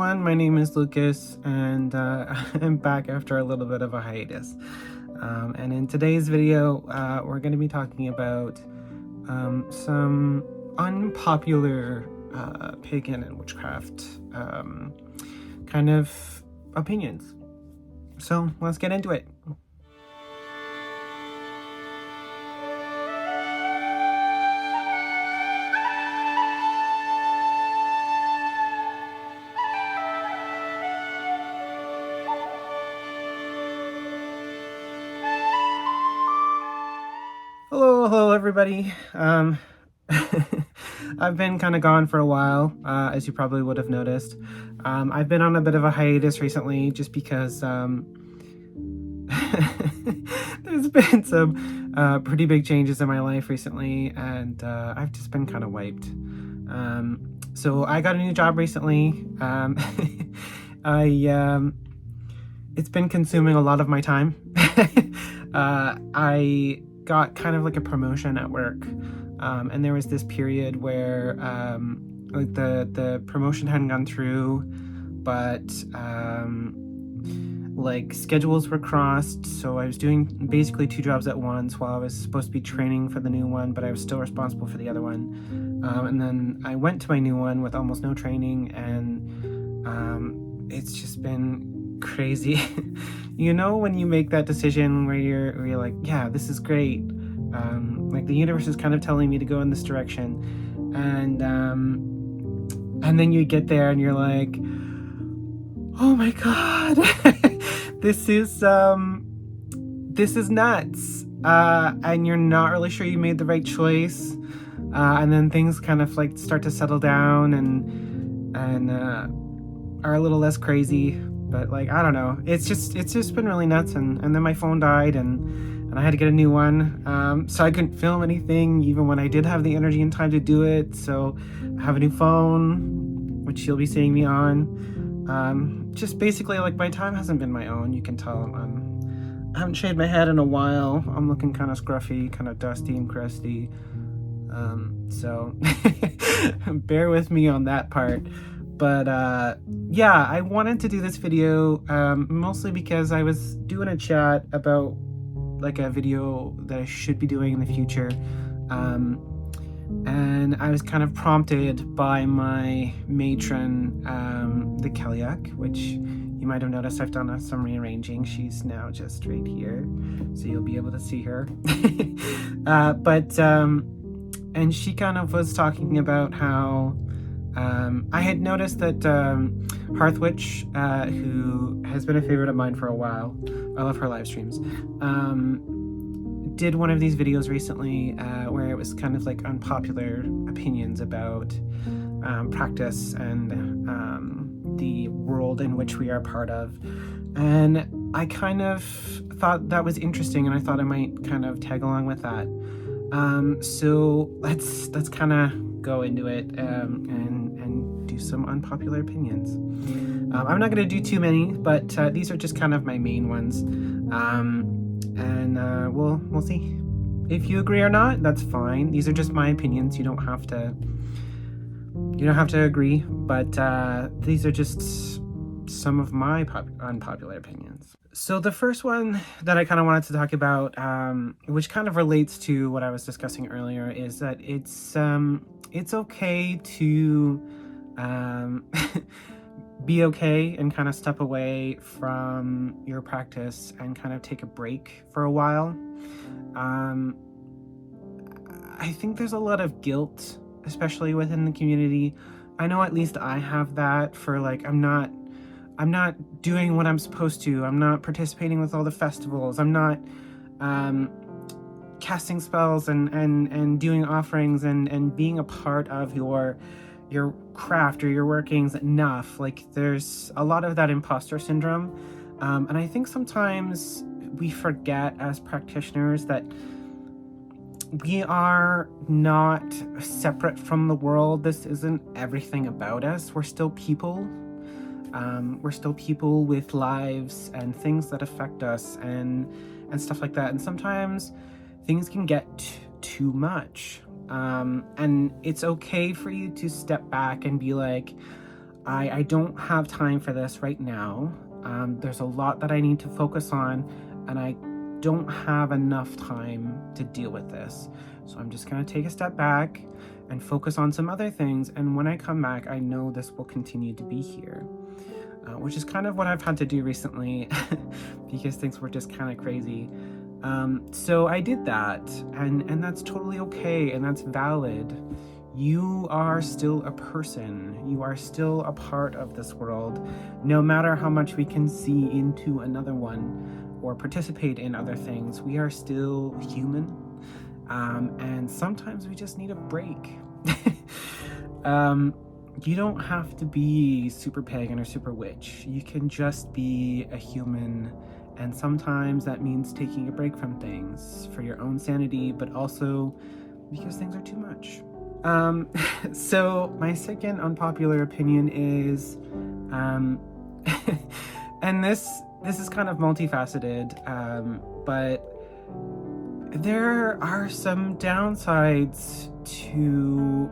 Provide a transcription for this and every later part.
everyone, my name is Lucas, and I'm back after a little bit of a hiatus. And in today's video, we're going to be talking about some unpopular pagan and witchcraft kind of opinions. So let's get into it. Hello everybody. I've been kind of gone for a while, as you probably would have noticed. I've been on a bit of a hiatus recently just because there's been some pretty big changes in my life recently, and I've just been kind of wiped. So I got a new job recently. It's been consuming a lot of my time. I got kind of like a promotion at work, and there was this period where like the promotion hadn't gone through, but like schedules were crossed, so I was doing basically two jobs at once while I was supposed to be training for the new one, but I was still responsible for the other one. And then I went to my new one with almost no training, and it's just been crazy. You know, when you make that decision where you're like, yeah, this is great, like the universe is kind of telling me to go in this direction, and then you get there and you're like, oh my god, this is nuts, and you're not really sure you made the right choice, and then things kind of like start to settle down and are a little less crazy. But like, I don't know, it's just been really nuts. And then my phone died, and I had to get a new one, so I couldn't film anything even when I did have the energy and time to do it. So I have a new phone, which you'll be seeing me on. Just basically, like, my time hasn't been my own. You can tell I haven't shaved my head in a while. I'm looking kind of scruffy, kind of dusty and crusty, so bear with me on that part. But yeah, I wanted to do this video mostly because I was doing a chat about like a video that I should be doing in the future, and I was kind of prompted by my matron, the Kellyak, which you might have noticed I've done some rearranging. She's now just right here, so you'll be able to see her. And she kind of was talking about how I had noticed that Hearthwitch, who has been a favorite of mine for a while, I love her live streams, did one of these videos recently where it was kind of like unpopular opinions about practice and the world in which we are part of. And I kind of thought that was interesting, and I thought I might kind of tag along with that. So let's kind of go into it and do some unpopular opinions. I'm not going to do too many, but these are just kind of my main ones, and we'll see if you agree or not. That's fine. These are just my opinions. You don't have to agree, but these are just some of my unpopular opinions. So the first one that I kind of wanted to talk about, which kind of relates to what I was discussing earlier, is that it's okay to be okay and kind of step away from your practice and kind of take a break for a while. I think there's a lot of guilt, especially within the community. I know at least I have that for like, I'm not doing what I'm supposed to. I'm not participating with all the festivals. I'm not casting spells and doing offerings and being a part of your craft or your workings enough. Like, there's a lot of that imposter syndrome. And I think sometimes we forget as practitioners that we are not separate from the world. This isn't everything about us. We're still people. We're still people with lives and things that affect us and stuff like that. And sometimes things can get too much. And it's okay for you to step back and be like, I don't have time for this right now. There's a lot that I need to focus on, and I don't have enough time to deal with this. So I'm just gonna take a step back and focus on some other things. And when I come back, I know this will continue to be here, which is kind of what I've had to do recently because things were just kind of crazy. So I did that, and that's totally okay, and that's valid. You are still a person. You are still a part of this world, no matter how much we can see into another one or participate in other things. We are still human, and sometimes we just need a break. You don't have to be super pagan or super witch. You can just be a human, and sometimes that means taking a break from things for your own sanity, but also because things are too much. So my second unpopular opinion is, and this is kind of multifaceted, but there are some downsides to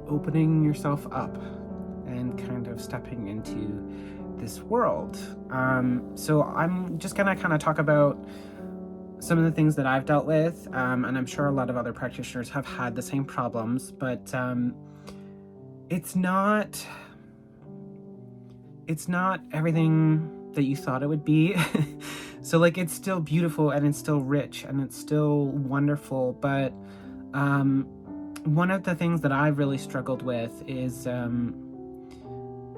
opening yourself up and kind of stepping into this world. So I'm just gonna kind of talk about some of the things that I've dealt with, and I'm sure a lot of other practitioners have had the same problems, but it's not everything that you thought it would be. So like, it's still beautiful and it's still rich and it's still wonderful, but one of the things that I've really struggled with is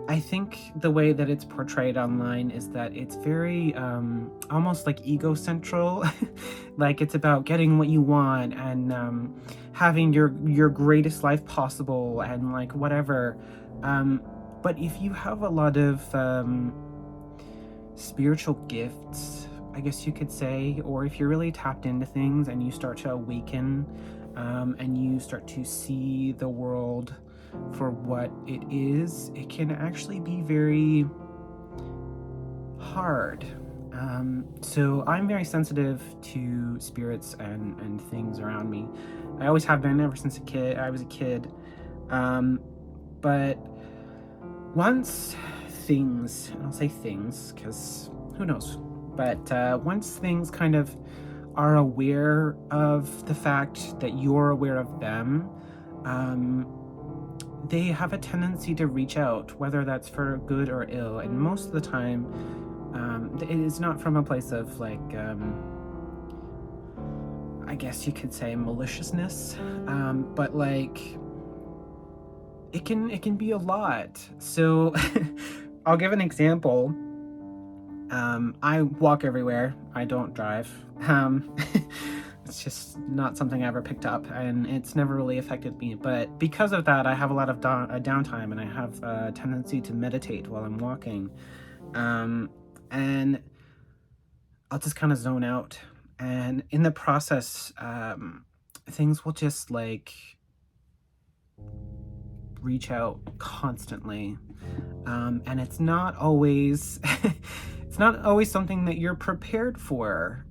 I think the way that it's portrayed online is that it's very almost like ego-central. Like, it's about getting what you want and having your greatest life possible and like whatever. But if you have a lot of spiritual gifts, I guess you could say, or if you're really tapped into things and you start to awaken, and you start to see the world for what it is, it can actually be very hard. So I'm very sensitive to spirits and things around me. I always have been ever since I was a kid. But once things, and I'll say things because who knows, but once things kind of are aware of the fact that you're aware of them, they have a tendency to reach out, whether that's for good or ill. And most of the time, it is not from a place of like, I guess you could say maliciousness, but like, it can be a lot. So I'll give an example. I walk everywhere. I don't drive. It's just not something I ever picked up, and it's never really affected me. But because of that, I have a lot of downtime, and I have a tendency to meditate while I'm walking. And I'll just kind of zone out. And in the process, things will just like reach out constantly. And it's not always it's not always something that you're prepared for.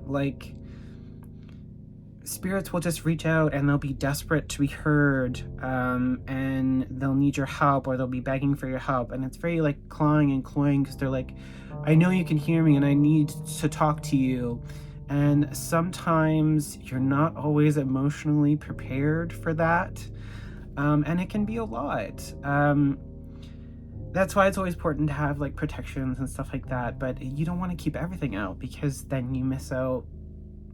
Like, spirits will just reach out and they'll be desperate to be heard, and they'll need your help, or they'll be begging for your help, and it's very like clawing and cloying because they're like, I know you can hear me and I need to talk to you. And sometimes you're not always emotionally prepared for that, and it can be a lot. That's why it's always important to have like protections and stuff like that, but you don't want to keep everything out because then you miss out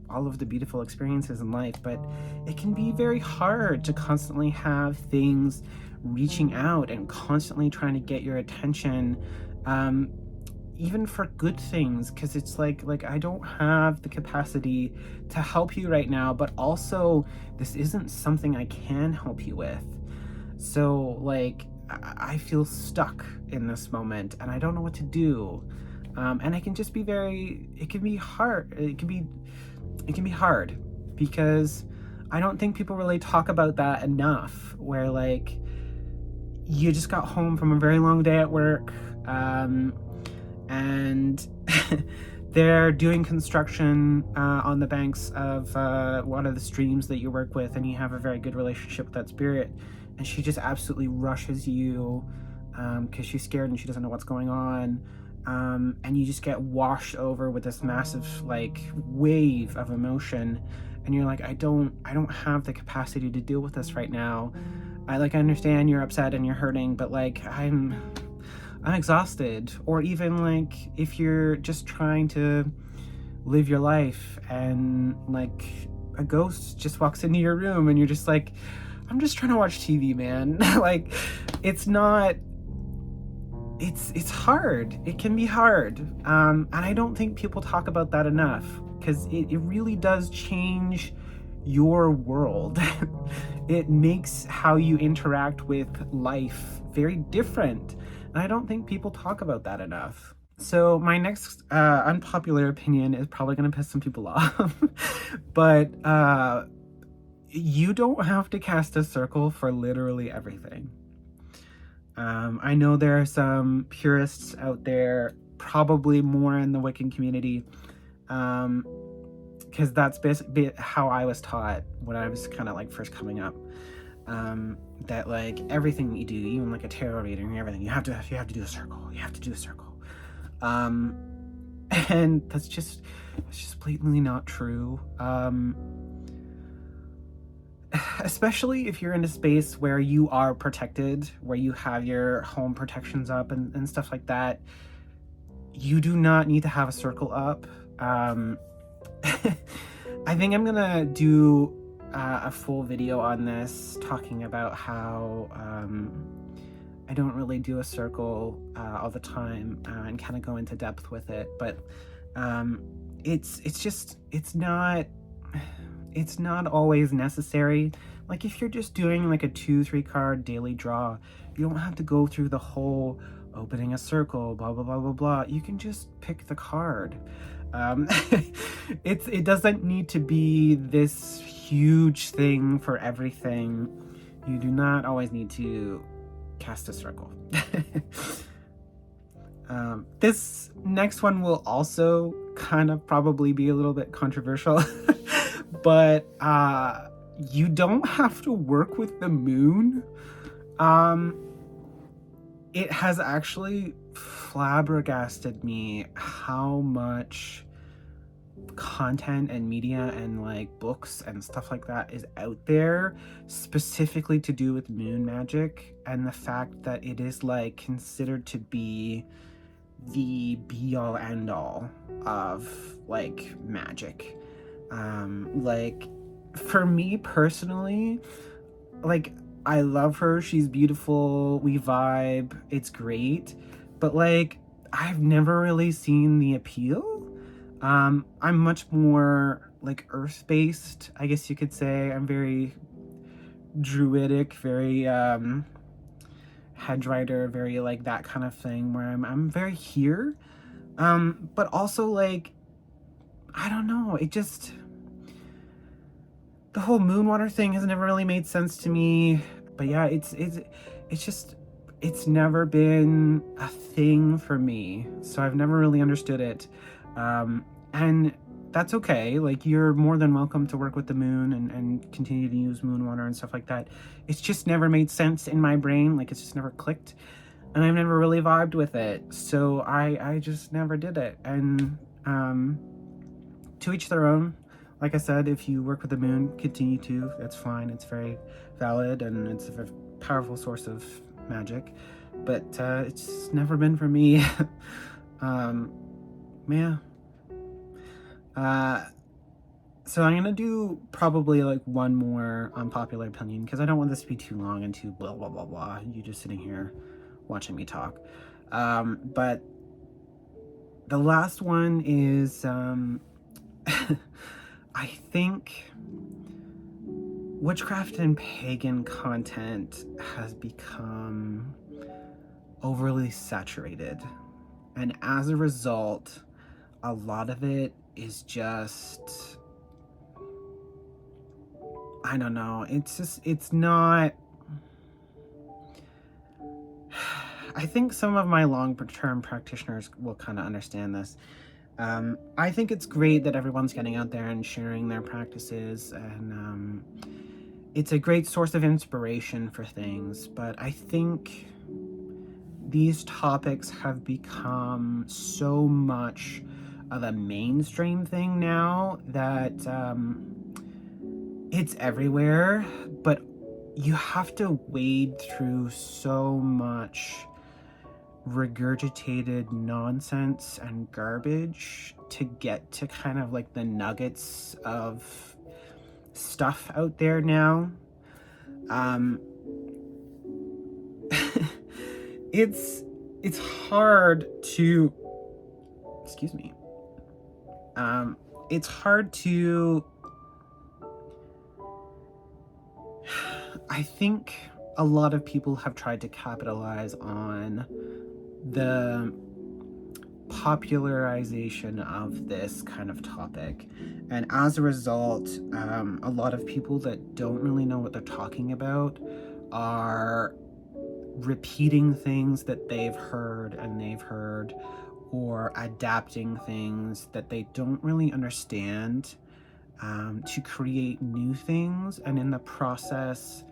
all of the beautiful experiences in life. But it can be very hard to constantly have things reaching out and constantly trying to get your attention, even for good things, because it's like I don't have the capacity to help you right now, but also this isn't something I can help you with. So like, I feel stuck in this moment and I don't know what to do. And it can just be it can be hard. It can be hard because I don't think people really talk about that enough, where like, you just got home from a very long day at work, and they're doing construction on the banks of one of the streams that you work with, and you have a very good relationship with that spirit, and she just absolutely rushes you because she's scared and she doesn't know what's going on. And you just get washed over with this massive like wave of emotion, and you're like, I don't have the capacity to deal with this right now. I understand you're upset and you're hurting, but like I'm exhausted. Or even like if you're just trying to live your life and like a ghost just walks into your room and you're just like, I'm just trying to watch TV, man. Like it's hard. It can be hard. And I don't think people talk about that enough, because it really does change your world. It makes how you interact with life very different. And I don't think people talk about that enough. So my next unpopular opinion is probably going to piss some people off. But you don't have to cast a circle for literally everything. I know there are some purists out there, probably more in the Wiccan community, because that's basically how I was taught when I was kind of like first coming up. That like everything you do, even like a tarot reading and everything, you have to do a circle. You have to do a circle. And that's just blatantly not true. Especially if you're in a space where you are protected, where you have your home protections up and stuff like that, you do not need to have a circle up. I think I'm gonna do a full video on this, talking about how I don't really do a circle all the time, and kind of go into depth with it. But it's not always necessary. Like if you're just doing like a 2-3 card daily draw, you don't have to go through the whole opening a circle, blah blah blah blah blah. You can just pick the card. It doesn't need to be this huge thing for everything. You do not always need to cast a circle. This next one will also kind of probably be a little bit controversial. But you don't have to work with the moon. It has actually flabbergasted me how much content and media and like books and stuff like that is out there specifically to do with moon magic, and the fact that it is like considered to be the be all end all of like magic. Like for me personally, like I love her, she's beautiful, we vibe, it's great, but like I've never really seen the appeal. I'm much more like earth-based, I guess you could say. I'm very druidic, very hedge rider, very like that kind of thing, where I'm very here. But also like, I don't know, it just, the whole moon water thing has never really made sense to me. But yeah, it's never been a thing for me, so I've never really understood it. And that's okay. Like, you're more than welcome to work with the moon and continue to use moon water and stuff like that. It's just never made sense in my brain. Like, it's just never clicked, and I've never really vibed with it. So I just never did it. And to each their own. Like I said, if you work with the moon, continue to. That's fine. It's very valid, and it's a very powerful source of magic. But it's never been for me. Yeah. So I'm gonna do probably like one more unpopular opinion, because I don't want this to be too long and too blah blah blah blah. You just sitting here watching me talk. But the last one is I think witchcraft and pagan content has become overly saturated, and as a result, a lot of it is just, I don't know, it's not, I think some of my long-term practitioners will kind of understand this. I think it's great that everyone's getting out there and sharing their practices, and it's a great source of inspiration for things, but I think these topics have become so much of a mainstream thing now that it's everywhere, but you have to wade through so much regurgitated nonsense and garbage to get to kind of like the nuggets of stuff out there now. It's hard to, excuse me, it's hard to, I think a lot of people have tried to capitalize on the popularization of this kind of topic, and as a result, a lot of people that don't really know what they're talking about are repeating things that they've heard, or adapting things that they don't really understand, to create new things, and in the process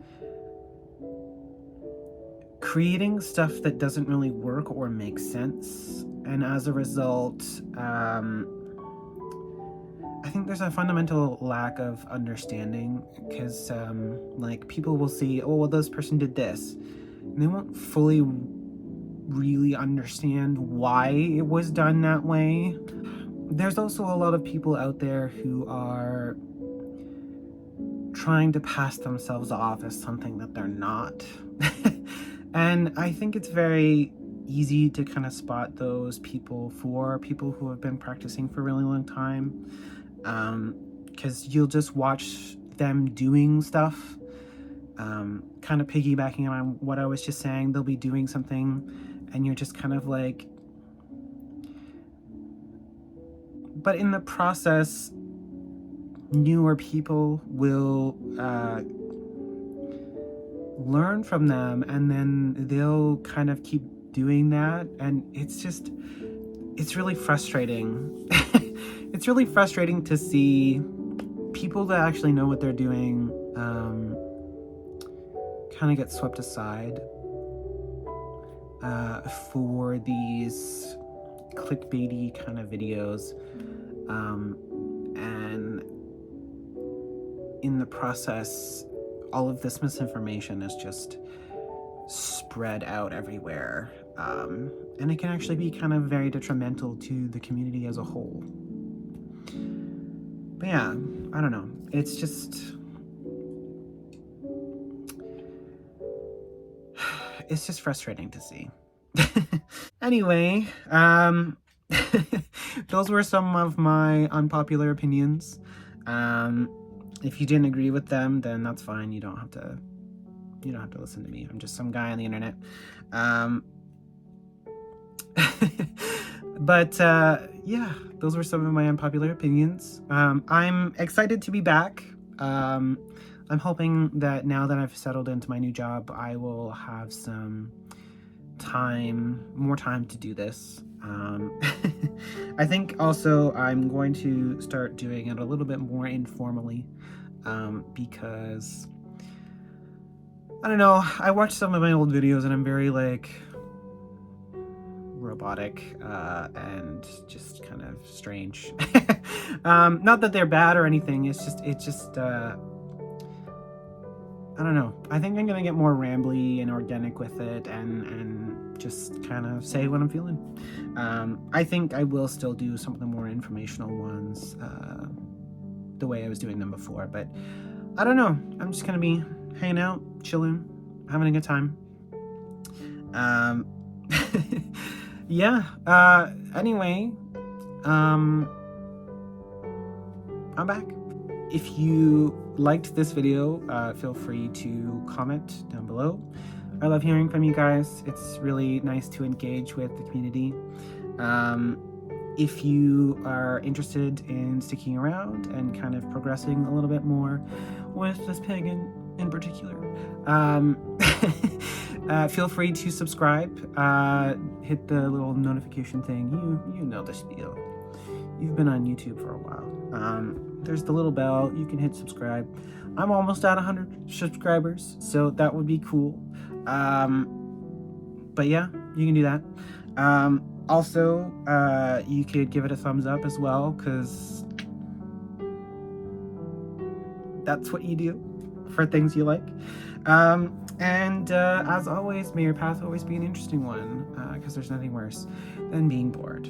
creating stuff that doesn't really work or make sense. And as a result, I think there's a fundamental lack of understanding, because like people will see, oh well, this person did this, and they won't fully really understand why it was done that way. There's also a lot of people out there who are trying to pass themselves off as something that they're not. And I think it's very easy to kind of spot those people for people who have been practicing for a really long time, because you'll just watch them doing stuff, kind of piggybacking on what I was just saying. They'll be doing something and you're just kind of like, but in the process, newer people will learn from them, and then they'll kind of keep doing that, and it's really frustrating. It's really frustrating to see people that actually know what they're doing kind of get swept aside for these clickbaity kind of videos, and in the process, all of this misinformation is just spread out everywhere, and it can actually be kind of very detrimental to the community as a whole. But yeah, I don't know. It's just frustrating to see. Anyway, those were some of my unpopular opinions. If you didn't agree with them, then that's fine. You don't have to listen to me. I'm just some guy on the internet. But yeah, those were some of my unpopular opinions. I'm excited to be back. I'm hoping that now that I've settled into my new job, I will have some more time to do this. I think also I'm going to start doing it a little bit more informally, because I don't know, I watched some of my old videos and I'm very like robotic and just kind of strange. Not that they're bad or anything, it's just I don't know. I think I'm gonna get more rambly and organic with it, and just kind of say what I'm feeling. I think I will still do some of the more informational ones the way I was doing them before, but I don't know. I'm just gonna be hanging out, chilling, having a good time. Yeah. Anyway, I'm back. If you liked this video, feel free to comment down below. I love hearing from you guys. It's really nice to engage with the community. If you are interested in sticking around and kind of progressing a little bit more with this pagan in particular, feel free to subscribe. Hit the little notification thing. You know the spiel. You've been on YouTube for a while. There's the little bell. You can hit subscribe. I'm almost at 100 subscribers, so that would be cool. But yeah, you can do that. Also, you could give it a thumbs up as well, because that's what you do for things you like. And as always, may your path always be an interesting one, because there's nothing worse than being bored.